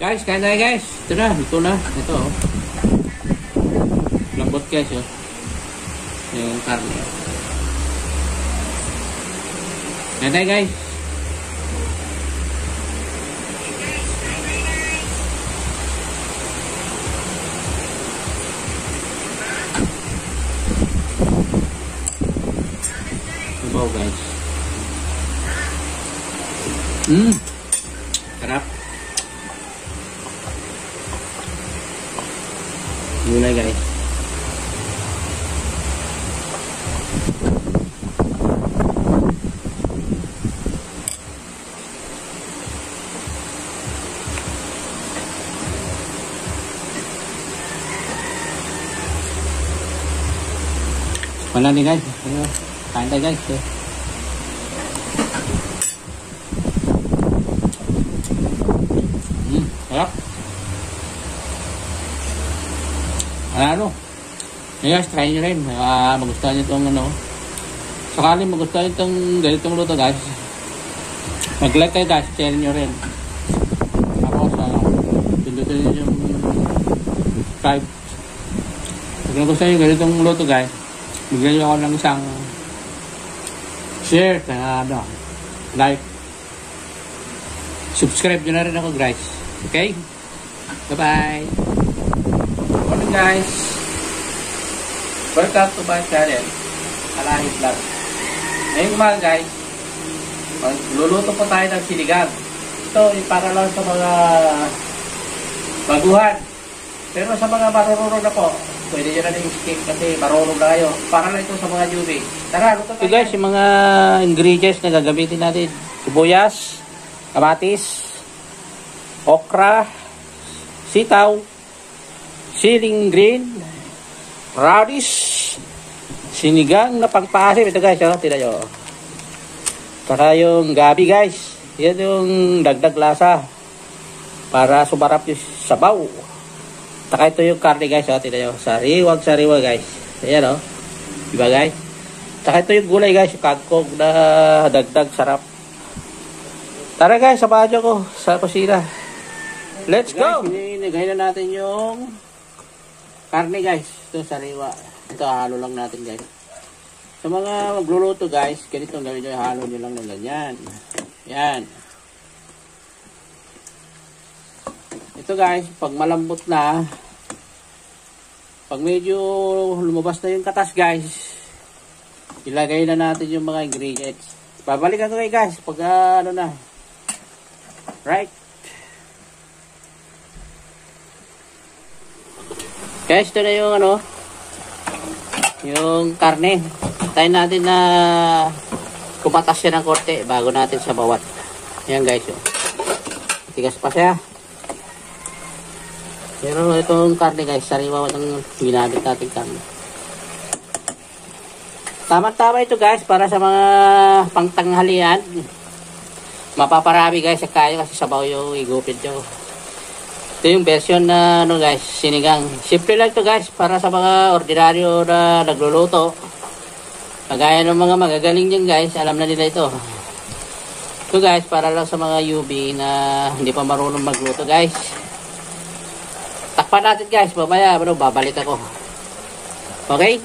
Guys, kain tayo guys. Ito na, ito na. Ito oh. Lambot guys oh. Yung karne. Kain tayo guys. Sabaw guys. Sarap. Gulay guys. Wala nih guys. Kain tayo guys. Sarap. Ano? Guys, try nyo rin. Magustuhan nyo itong ano. Sakali magustuhan nyo itong ganitong luto guys. Mag-like kayo guys. Share nyo rin. Tapos, pindutin nyo yung subscribe. Pag nagustuhan nyo ganitong luto guys, bigyan nyo ako ng isang share. Like. Subscribe nyo na rin ako guys. Okay? Bye-bye. Morning guys. Welcome to my channel. Alahi Vlog. Ngayong umaga guys, luluto po tayo ng sinigang. Ito para lang sa mga baguhan. Pero sa mga marunong na po, pwede nyo na skip kasi marunong na kayo. Para lang ito sa mga newbie. Tara, luto tayo. So guys, yung mga ingredients na gagamitin natin. Sibuyas, kamatis, okra, sitaw, siling green, radish, sinigang na pangpaasim. Ito guys, oh, tignan nyo. Saka yung gabi guys. Yan yung dagdag lasa para sumarap yung sabaw. Saka ito yung karne guys, oh, tignan nyo. Sariwag guys. Ayan oh. Diba guys? Saka ito yung gulay guys, yung kangkong na dagdag sarap. Tara guys, samahan nyo ko sa kusina. Let's go! Inigay na natin yung karne guys. Ito sariwa. Ito halo lang natin guys. Sa mga magluluto guys, ganito ang gawin nyo. Halo nyo lang ng ganyan. Yan. Ito guys, pag malambot na, pag medyo lumabas na yung katas guys, ilagay na natin yung mga ingredients. Babalikan ko kayo guys pag ano na. Right? Guys, ito na yung ano, yung karne. Tayin natin na kumatas siya ng korte bago natin sa bawat. Ayan guys, oh. Tigas pa siya. Pero itong karne guys, sariwa ng ginamit natin karne. Tama-tama ito guys para sa mga pangtanghalian. Mapaparami guys sa kayo kasi sabaw yung igupit nyo. Ito yung version na ano guys, sinigang. Simple lang ito guys para sa mga ordinaryo na nagluluto. Kagaya ng mga magagaling dyan guys, alam na nila ito. Ito guys, para lang sa mga UB na hindi pa marunong magluto guys. Takpan natin guys, mamaya babalik ako. Okay?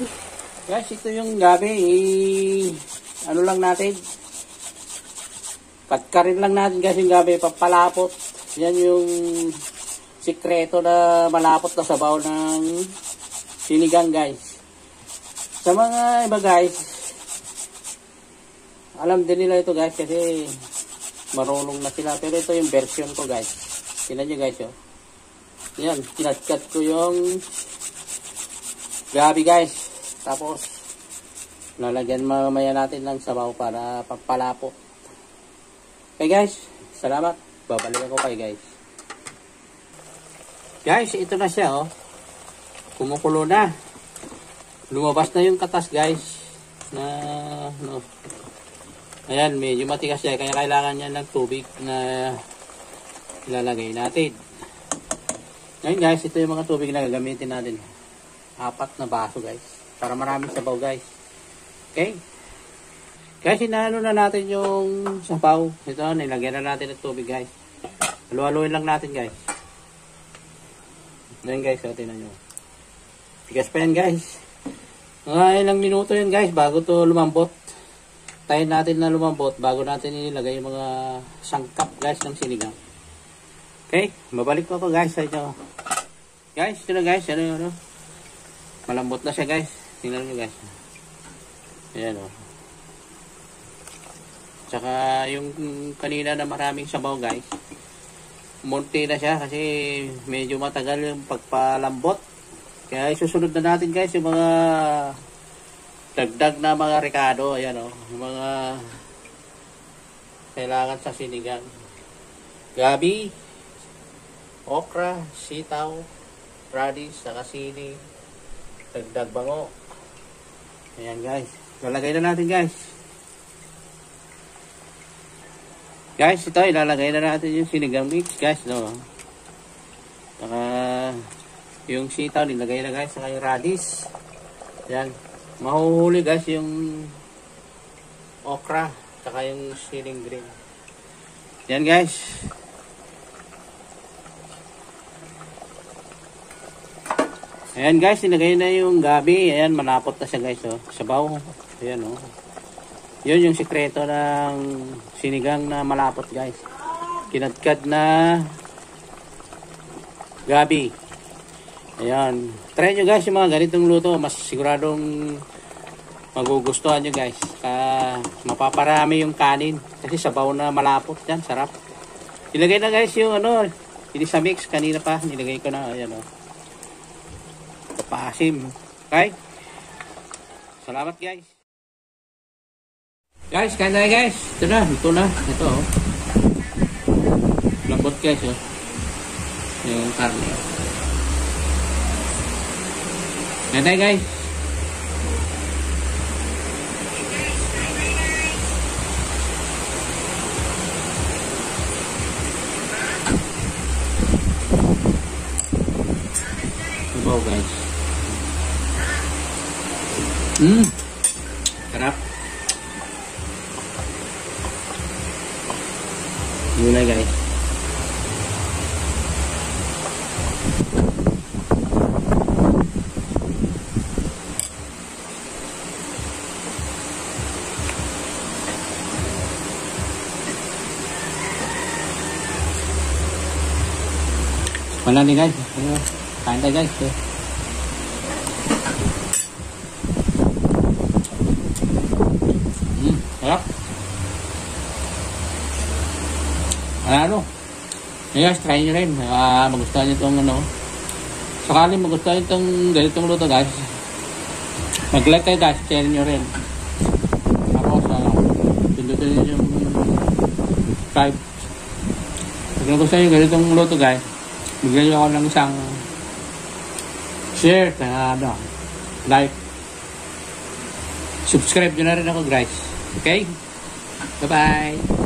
Guys, ito yung gabi. Ano lang natin. Katkarin lang natin guys yung gabi, papalapot. Yan yung sikreto na malapot na sabaw ng sinigang guys. Sa mga iba guys, alam din nila ito guys kasi marunong na sila. Pero ito yung version ko guys. Tingnan nyo guys oh. Yan, kinatkat ko yung gabi guys. Tapos lalagyan mamaya natin ng sabaw para papalapot. Okay guys, salamat. Babalik ako kayo guys. Guys, ito na siya oh. Kumukulo na. Lumabas na yung katas guys. Na no. Ayan, medyo matigas siya kaya kailangan niya ng tubig na ilalagay natin. Ngayon guys, ito yung mga tubig na gagamitin natin. 4 na baso guys. Para maraming sabaw guys. Okay? Guys, inaano na natin yung sabaw. Ito, nilagyan na natin ng tubig guys. Halu-haluin lang natin guys. Ayan guys, tingnan nyo. Tigas pa yan guys. Mga ilang minuto yan guys bago to lumambot. Tayin natin na lumambot bago natin ilagay yung mga sangkap guys ng sinigang. Okay, mabalik ko ako guys sa inyo. Guys, ito na guys, ano. Malambot na siya guys. Tingnan nyo guys. Ayan o. Tsaka yung kanina na maraming sabaw guys. Munti na siya kasi medyo matagal yung pagpalambot. Kaya isusunod na natin guys yung mga dagdag na mga rekado. Ayan o. Yung mga kailangan sa sinigang. Gabi, okra, sitaw, radish, saka sili, dagdag bango. Ayan guys. Lalagay na natin guys. Guys, ito ilalagay na natin yung sinigang mix guys, no. Saka yung sitaw nilagay na guys, saka yung radish. Ayan. Mahuhuli guys yung okra, saka yung siling green. Ayan guys. Ayan guys, nilagay na yung gabi. Ayan, malapot na siya guys, oh. Sabaw. Ayan, oh. Yun yung sikreto ng sinigang na malapot guys. Kinadkad na gabi. Ayan. Try nyo guys yung mga ganitong luto. Mas siguradong magugustuhan nyo guys. Mapaparami yung kanin. Kasi sabaw na malapot yan. Sarap. Nilagay na guys yung ano. Hindi sa mix. Kanina pa. Nilagay ko na. Ayan o. Pasim. Okay. Salamat guys. Guys, kain tayo guys. Ito na. Ito na. Ito o. Lambot guys o. Yung karne. Kain tayo guys. Sabaw guys. Sarap. Gulay guys. Wala nih guys. Kain tayo guys. Sarap. Ano? Guys, try nyo rin. Magustuhan nyo itong ano. Sakali magustuhan itong ganitong luto guys. Mag-like kayo guys. Share nyo rin. Tapos, pindutin nyo yung subscribe. Pag nagustuhan nyo ganitong luto guys, bigyan nyo ako ng isang share. Like. Subscribe nyo na rin ako guys. Okay? Bye-bye.